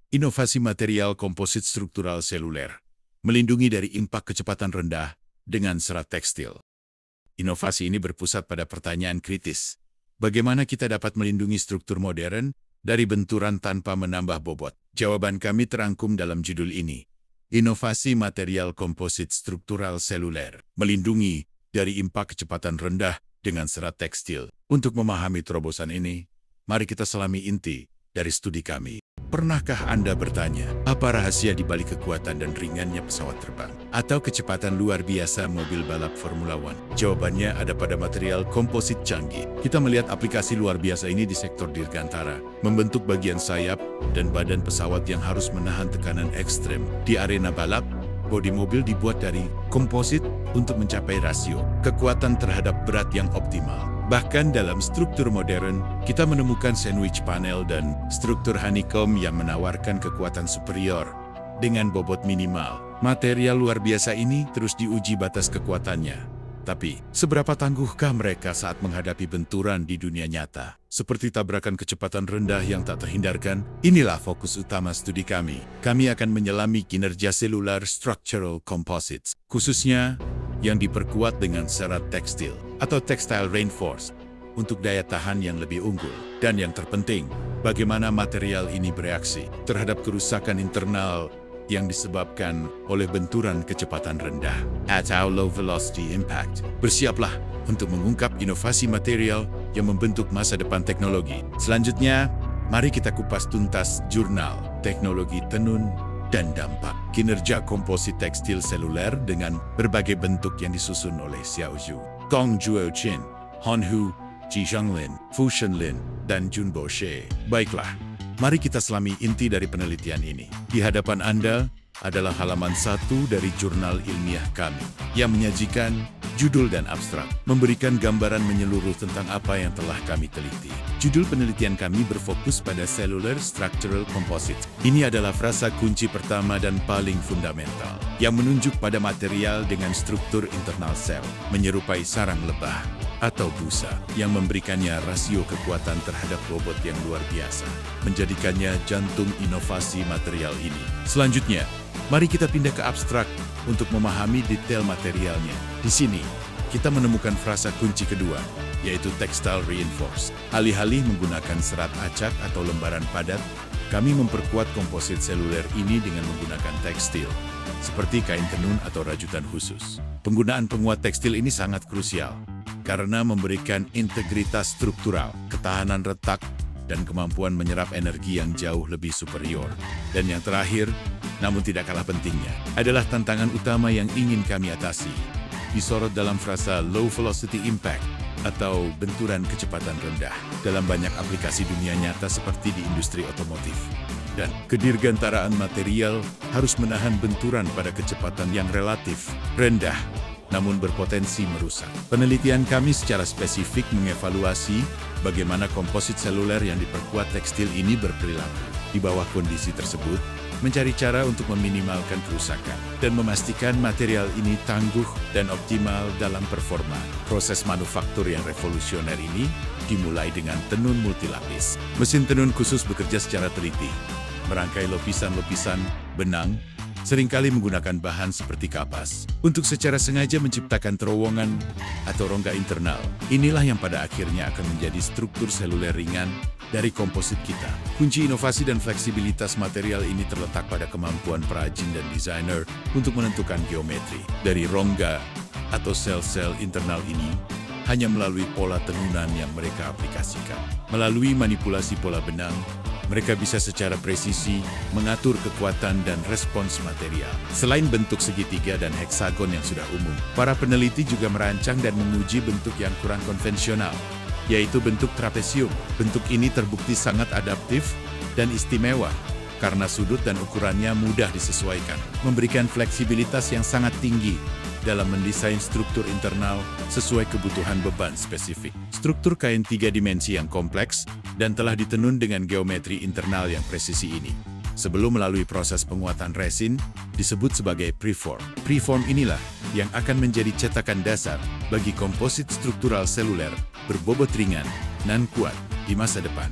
Inovasi material komposit struktural seluler, melindungi dari impak kecepatan rendah dengan serat tekstil. Inovasi ini berpusat pada pertanyaan kritis. Bagaimana kita dapat melindungi struktur modern dari benturan tanpa menambah bobot? Jawaban kami terangkum dalam judul ini. Inovasi material komposit struktural seluler, melindungi dari impak kecepatan rendah dengan serat tekstil. Untuk memahami terobosan ini, mari kita selami inti dari studi kami. Pernahkah Anda bertanya, apa rahasia di balik kekuatan dan ringannya pesawat terbang? Atau kecepatan luar biasa mobil balap Formula One? Jawabannya ada pada material komposit canggih. Kita melihat aplikasi luar biasa ini di sektor dirgantara, membentuk bagian sayap dan badan pesawat yang harus menahan tekanan ekstrem. Di arena balap, bodi mobil dibuat dari komposit untuk mencapai rasio kekuatan terhadap berat yang optimal. Bahkan dalam struktur modern, kita menemukan sandwich panel dan struktur honeycomb yang menawarkan kekuatan superior dengan bobot minimal. Material luar biasa ini terus diuji batas kekuatannya. Tapi, seberapa tangguhkah mereka saat menghadapi benturan di dunia nyata? Seperti tabrakan kecepatan rendah yang tak terhindarkan, inilah fokus utama studi kami. Kami akan menyelami kinerja selular structural composites, khususnya yang diperkuat dengan serat tekstil atau textile reinforced untuk daya tahan yang lebih unggul. Dan yang terpenting, bagaimana material ini bereaksi terhadap kerusakan internal yang disebabkan oleh benturan kecepatan rendah atau low velocity impact. Bersiaplah untuk mengungkap inovasi material yang membentuk masa depan teknologi. Selanjutnya, mari kita kupas tuntas jurnal Teknologi Tenun dan Dampak Kinerja Komposit Tekstil Seluler dengan berbagai bentuk yang disusun oleh Xiao Zhu, Gong Juo-Chin, Honhu, Ji Zhenglin, Fu Shenlin, dan Jun Boshi. Baiklah, mari kita selami inti dari penelitian ini. Di hadapan Anda adalah halaman 1 dari jurnal ilmiah kami yang menyajikan judul dan abstrak, memberikan gambaran menyeluruh tentang apa yang telah kami teliti. Judul penelitian kami berfokus pada cellular structural composite. Ini adalah frasa kunci pertama dan paling fundamental, yang menunjuk pada material dengan struktur internal sel, menyerupai sarang lebah atau busa, yang memberikannya rasio kekuatan terhadap bobot yang luar biasa, menjadikannya jantung inovasi material ini. Selanjutnya, mari kita pindah ke abstrak untuk memahami detail materialnya. Di sini, kita menemukan frasa kunci kedua, yaitu textile reinforced. Alih-alih menggunakan serat acak atau lembaran padat, kami memperkuat komposit seluler ini dengan menggunakan tekstil, seperti kain tenun atau rajutan khusus. Penggunaan penguat tekstil ini sangat krusial, karena memberikan integritas struktural, ketahanan retak, dan kemampuan menyerap energi yang jauh lebih superior. Dan yang terakhir, namun tidak kalah pentingnya, adalah tantangan utama yang ingin kami atasi, disorot dalam frasa low velocity impact atau benturan kecepatan rendah dalam banyak aplikasi dunia nyata seperti di industri otomotif. Dan kedirgantaraan material harus menahan benturan pada kecepatan yang relatif rendah, namun berpotensi merusak. Penelitian kami secara spesifik mengevaluasi bagaimana komposit seluler yang diperkuat tekstil ini berperilaku di bawah kondisi tersebut, mencari cara untuk meminimalkan kerusakan dan memastikan material ini tangguh dan optimal dalam performa. Proses manufaktur yang revolusioner ini dimulai dengan tenun multilapis. Mesin tenun khusus bekerja secara teliti, merangkai lapisan-lapisan benang, seringkali menggunakan bahan seperti kapas, untuk secara sengaja menciptakan terowongan atau rongga internal. Inilah yang pada akhirnya akan menjadi struktur seluler ringan dari komposit kita. Kunci inovasi dan fleksibilitas material ini terletak pada kemampuan perajin dan desainer untuk menentukan geometri dari rongga atau sel-sel internal ini hanya melalui pola tenunan yang mereka aplikasikan. Melalui manipulasi pola benang, mereka bisa secara presisi mengatur kekuatan dan respons material. Selain bentuk segitiga dan heksagon yang sudah umum, para peneliti juga merancang dan menguji bentuk yang kurang konvensional, yaitu bentuk trapesium. Bentuk ini terbukti sangat adaptif dan istimewa karena sudut dan ukurannya mudah disesuaikan, memberikan fleksibilitas yang sangat tinggi dalam mendesain struktur internal sesuai kebutuhan beban spesifik. Struktur kain 3 dimensi yang kompleks dan telah ditenun dengan geometri internal yang presisi ini, sebelum melalui proses penguatan resin, disebut sebagai preform. Preform inilah yang akan menjadi cetakan dasar bagi komposit struktural seluler berbobot ringan dan kuat di masa depan.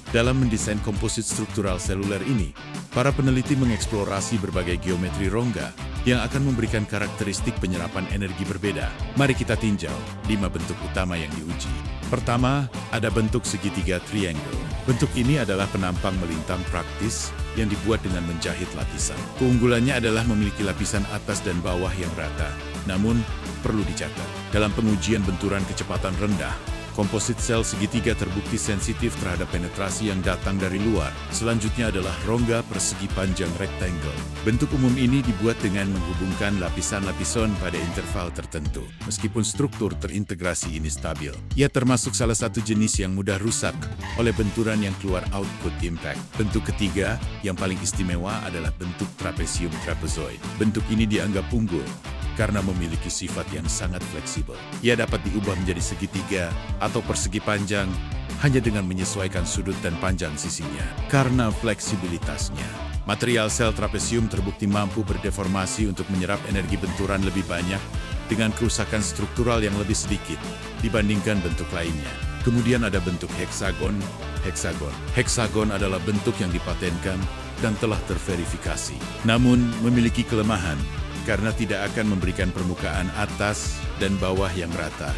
Dalam mendesain komposit struktural seluler ini, para peneliti mengeksplorasi berbagai geometri rongga yang akan memberikan karakteristik penyerapan energi berbeda. Mari kita tinjau 5 bentuk utama yang diuji. Pertama, ada bentuk segitiga triangle. Bentuk ini adalah penampang melintang praktis yang dibuat dengan menjahit lapisan. Keunggulannya adalah memiliki lapisan atas dan bawah yang rata. Namun, perlu dicatat, dalam pengujian benturan kecepatan rendah, komposit sel segitiga terbukti sensitif terhadap penetrasi yang datang dari luar. Selanjutnya adalah rongga persegi panjang rectangle. Bentuk umum ini dibuat dengan menghubungkan lapisan-lapisan pada interval tertentu. Meskipun struktur terintegrasi ini stabil, ia termasuk salah satu jenis yang mudah rusak oleh benturan yang keluar output impact. Bentuk ketiga yang paling istimewa adalah bentuk trapesium trapezoid. Bentuk ini dianggap unggul karena memiliki sifat yang sangat fleksibel. Ia dapat diubah menjadi segitiga atau persegi panjang hanya dengan menyesuaikan sudut dan panjang sisinya. Karena fleksibilitasnya, material sel trapesium terbukti mampu berdeformasi untuk menyerap energi benturan lebih banyak dengan kerusakan struktural yang lebih sedikit dibandingkan bentuk lainnya. Kemudian ada bentuk heksagon. Heksagon adalah bentuk yang dipatenkan dan telah terverifikasi. Namun memiliki kelemahan karena tidak akan memberikan permukaan atas dan bawah yang rata,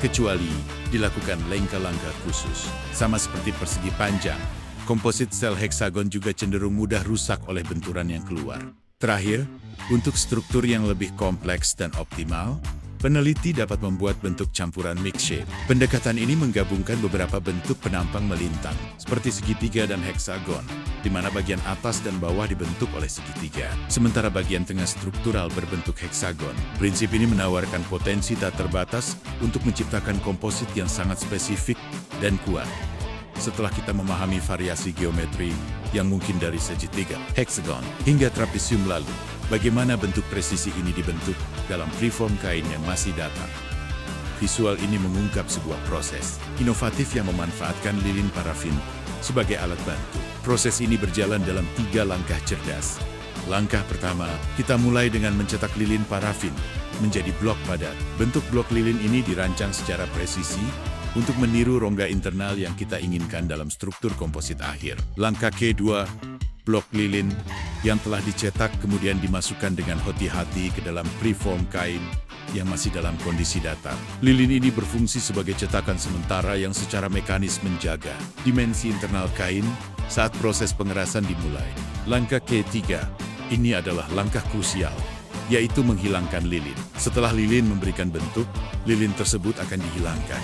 kecuali dilakukan langkah-langkah khusus. Sama seperti persegi panjang, komposit sel heksagon juga cenderung mudah rusak oleh benturan yang keluar. Terakhir, untuk struktur yang lebih kompleks dan optimal, peneliti dapat membuat bentuk campuran mix shape. Pendekatan ini menggabungkan beberapa bentuk penampang melintang, seperti segitiga dan heksagon, di mana bagian atas dan bawah dibentuk oleh segitiga, sementara bagian tengah struktural berbentuk heksagon. Prinsip ini menawarkan potensi tak terbatas untuk menciptakan komposit yang sangat spesifik dan kuat. Setelah kita memahami variasi geometri yang mungkin dari segitiga, heksagon, hingga trapesium lalu, bagaimana bentuk presisi ini dibentuk dalam preform kain yang masih datar. Visual ini mengungkap sebuah proses inovatif yang memanfaatkan lilin parafin sebagai alat bantu. Proses ini berjalan dalam 3 langkah cerdas. Langkah pertama, kita mulai dengan mencetak lilin parafin menjadi blok padat. Bentuk blok lilin ini dirancang secara presisi untuk meniru rongga internal yang kita inginkan dalam struktur komposit akhir. Langkah kedua, blok lilin yang telah dicetak kemudian dimasukkan dengan hati-hati ke dalam preform kain yang masih dalam kondisi datar. Lilin ini berfungsi sebagai cetakan sementara yang secara mekanis menjaga dimensi internal kain saat proses pengerasan dimulai. Langkah ketiga, ini adalah langkah krusial, yaitu menghilangkan lilin. Setelah lilin memberikan bentuk, lilin tersebut akan dihilangkan.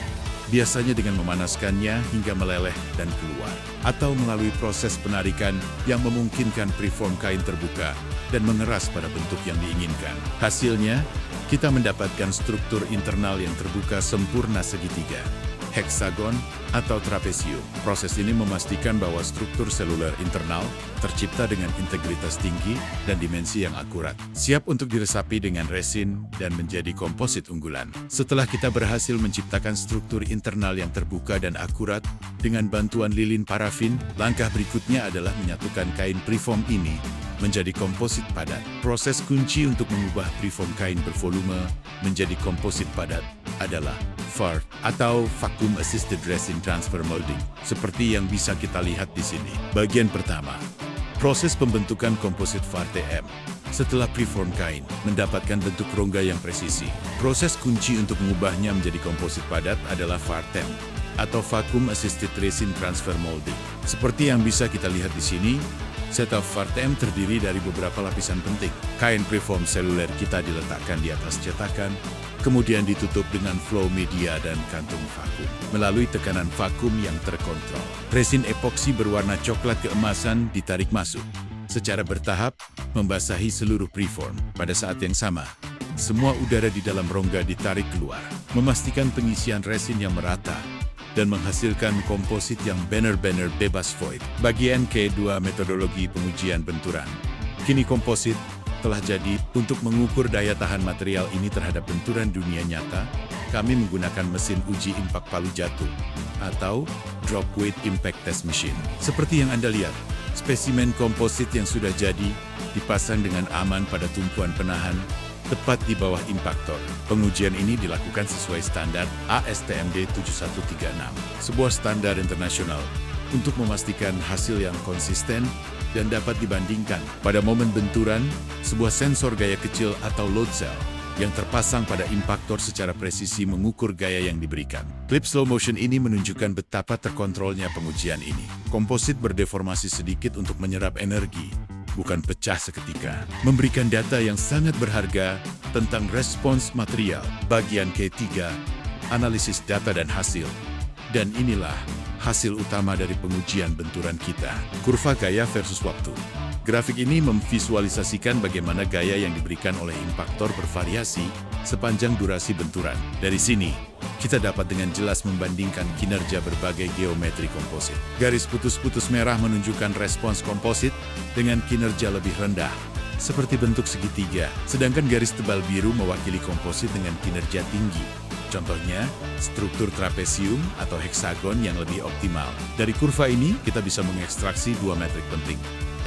Biasanya dengan memanaskannya hingga meleleh dan keluar, atau melalui proses penarikan yang memungkinkan preform kain terbuka dan mengeras pada bentuk yang diinginkan. Hasilnya, kita mendapatkan struktur internal yang terbuka sempurna segitiga, heksagon, atau trapesium. Proses ini memastikan bahwa struktur seluler internal tercipta dengan integritas tinggi dan dimensi yang akurat, siap untuk diresapi dengan resin dan menjadi komposit unggulan. Setelah kita berhasil menciptakan struktur internal yang terbuka dan akurat dengan bantuan lilin parafin, langkah berikutnya adalah menyatukan kain preform ini menjadi komposit padat. Proses kunci untuk mengubah preform kain bervolume menjadi komposit padat adalah VART atau Vacuum Assisted Resin Transfer Molding, seperti yang bisa kita lihat di sini. Bagian pertama, proses pembentukan komposit VARTM. Setelah preform kain mendapatkan bentuk rongga yang presisi, proses kunci untuk mengubahnya menjadi komposit padat adalah VARTM atau Vacuum Assisted Resin Transfer Molding. Seperti yang bisa kita lihat di sini, setup VARTM terdiri dari beberapa lapisan penting. Kain preform seluler kita diletakkan di atas cetakan, kemudian ditutup dengan flow media dan kantung vakum melalui tekanan vakum yang terkontrol. Resin epoksi berwarna coklat keemasan ditarik masuk secara bertahap, membasahi seluruh preform. Pada saat yang sama, semua udara di dalam rongga ditarik keluar, memastikan pengisian resin yang merata dan menghasilkan komposit yang benar-benar bebas void. Bagian kedua, metodologi pengujian benturan. Kini komposit telah jadi. Untuk mengukur daya tahan material ini terhadap benturan dunia nyata, kami menggunakan mesin uji impak palu jatuh atau Drop Weight Impact Test Machine. Seperti yang Anda lihat, spesimen komposit yang sudah jadi dipasang dengan aman pada tumpuan penahan tepat di bawah impaktor. Pengujian ini dilakukan sesuai standar ASTM D7136, sebuah standar internasional untuk memastikan hasil yang konsisten dan dapat dibandingkan. Pada momen benturan, sebuah sensor gaya kecil atau load cell yang terpasang pada impaktor secara presisi mengukur gaya yang diberikan. Klip slow motion ini menunjukkan betapa terkontrolnya pengujian ini. Komposit berdeformasi sedikit untuk menyerap energi, bukan pecah seketika. Memberikan data yang sangat berharga tentang respons material. Bagian K3, analisis data dan hasil. Dan inilah hasil utama dari pengujian benturan kita. Kurva gaya versus waktu. Grafik ini memvisualisasikan bagaimana gaya yang diberikan oleh impaktor bervariasi sepanjang durasi benturan. Dari sini, kita dapat dengan jelas membandingkan kinerja berbagai geometri komposit. Garis putus-putus merah menunjukkan respons komposit dengan kinerja lebih rendah, seperti bentuk segitiga, sedangkan garis tebal biru mewakili komposit dengan kinerja tinggi. Contohnya, struktur trapesium atau heksagon yang lebih optimal. Dari kurva ini, kita bisa mengekstraksi dua metrik penting.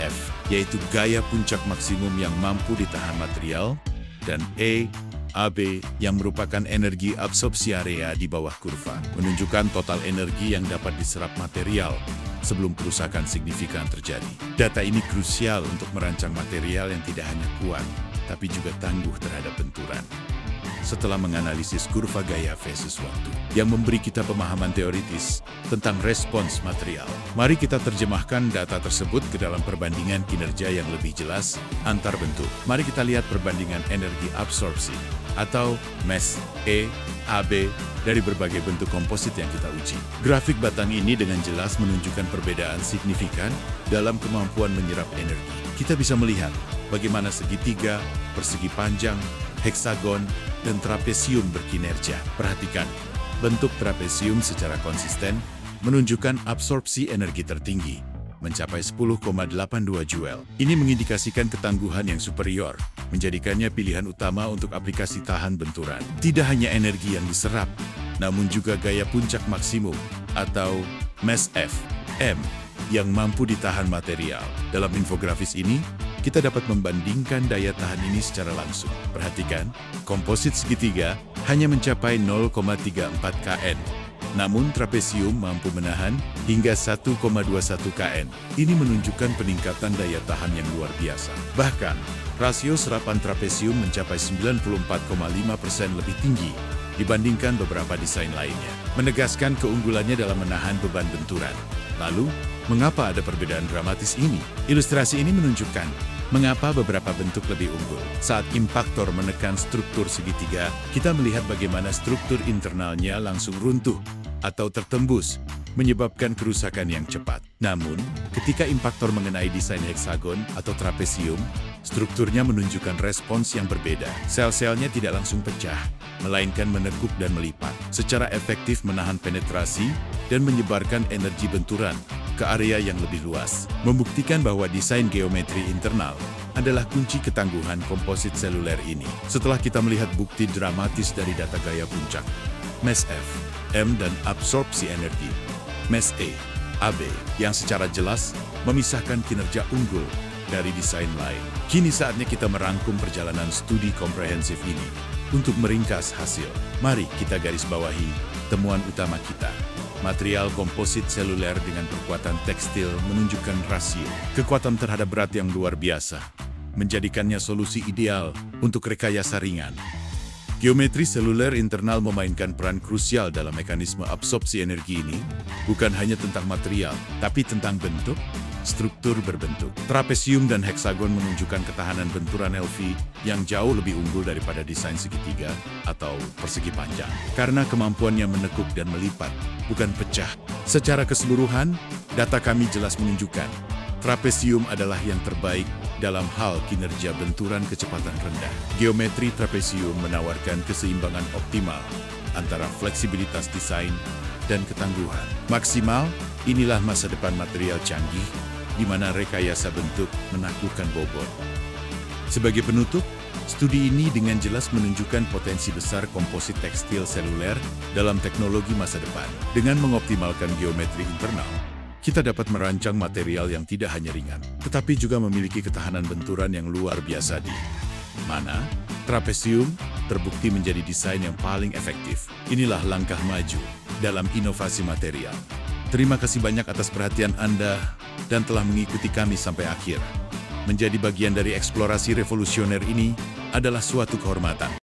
F, yaitu gaya puncak maksimum yang mampu ditahan material, dan E, AB, yang merupakan energi absorpsi area di bawah kurva, menunjukkan total energi yang dapat diserap material sebelum kerusakan signifikan terjadi. Data ini krusial untuk merancang material yang tidak hanya kuat, tapi juga tangguh terhadap benturan. Setelah menganalisis kurva gaya versus waktu yang memberi kita pemahaman teoritis tentang respons material, mari kita terjemahkan data tersebut ke dalam perbandingan kinerja yang lebih jelas antar bentuk. Mari kita lihat perbandingan energi absorpsi atau mass E, AB dari berbagai bentuk komposit yang kita uji. Grafik batang ini dengan jelas menunjukkan perbedaan signifikan dalam kemampuan menyerap energi. Kita bisa melihat bagaimana segitiga, persegi panjang, heksagon, dan trapesium berkinerja. Perhatikan, bentuk trapesium secara konsisten menunjukkan absorpsi energi tertinggi, mencapai 10,82 Joule. Ini mengindikasikan ketangguhan yang superior, menjadikannya pilihan utama untuk aplikasi tahan benturan. Tidak hanya energi yang diserap, namun juga gaya puncak maksimum atau mass F, M, yang mampu ditahan material. Dalam infografis ini, kita dapat membandingkan daya tahan ini secara langsung. Perhatikan, komposit segitiga hanya mencapai 0,34 kN. Namun trapesium mampu menahan hingga 1,21 kN. Ini menunjukkan peningkatan daya tahan yang luar biasa. Bahkan, rasio serapan trapesium mencapai 94,5% lebih tinggi dibandingkan beberapa desain lainnya, menegaskan keunggulannya dalam menahan beban benturan. Lalu, mengapa ada perbedaan dramatis ini? Ilustrasi ini menunjukkan mengapa beberapa bentuk lebih unggul. Saat impaktor menekan struktur segitiga, kita melihat bagaimana struktur internalnya langsung runtuh atau tertembus, menyebabkan kerusakan yang cepat. Namun, ketika impaktor mengenai desain heksagon atau trapesium, strukturnya menunjukkan respons yang berbeda. Sel-selnya tidak langsung pecah, melainkan menekuk dan melipat, secara efektif menahan penetrasi dan menyebarkan energi benturan ke area yang lebih luas, membuktikan bahwa desain geometri internal adalah kunci ketangguhan komposit seluler ini. Setelah kita melihat bukti dramatis dari data gaya puncak, mass F, M, dan absorpsi energi, mass E, AB, yang secara jelas memisahkan kinerja unggul dari desain lain. Kini saatnya kita merangkum perjalanan studi komprehensif ini. Untuk meringkas hasil, mari kita garis bawahi temuan utama kita. Material komposit seluler dengan perkuatan tekstil menunjukkan rasio kekuatan terhadap berat yang luar biasa, menjadikannya solusi ideal untuk rekayasa ringan. Geometri seluler internal memainkan peran krusial dalam mekanisme absorpsi energi ini, bukan hanya tentang material, tapi tentang bentuk, struktur berbentuk. Trapesium dan heksagon menunjukkan ketahanan benturan LV yang jauh lebih unggul daripada desain segitiga atau persegi panjang, karena kemampuannya menekuk dan melipat, bukan pecah. Secara keseluruhan, data kami jelas menunjukkan trapesium adalah yang terbaik dalam hal kinerja benturan kecepatan rendah. Geometri trapesium menawarkan keseimbangan optimal antara fleksibilitas desain dan ketangguhan maksimal. Inilah masa depan material canggih, di mana rekayasa bentuk menaklukkan bobot. Sebagai penutup, studi ini dengan jelas menunjukkan potensi besar komposit tekstil seluler dalam teknologi masa depan. Dengan mengoptimalkan geometri internal, kita dapat merancang material yang tidak hanya ringan, tetapi juga memiliki ketahanan benturan yang luar biasa di mana trapesium terbukti menjadi desain yang paling efektif. Inilah langkah maju dalam inovasi material. Terima kasih banyak atas perhatian Anda dan telah mengikuti kami sampai akhir. Menjadi bagian dari eksplorasi revolusioner ini adalah suatu kehormatan.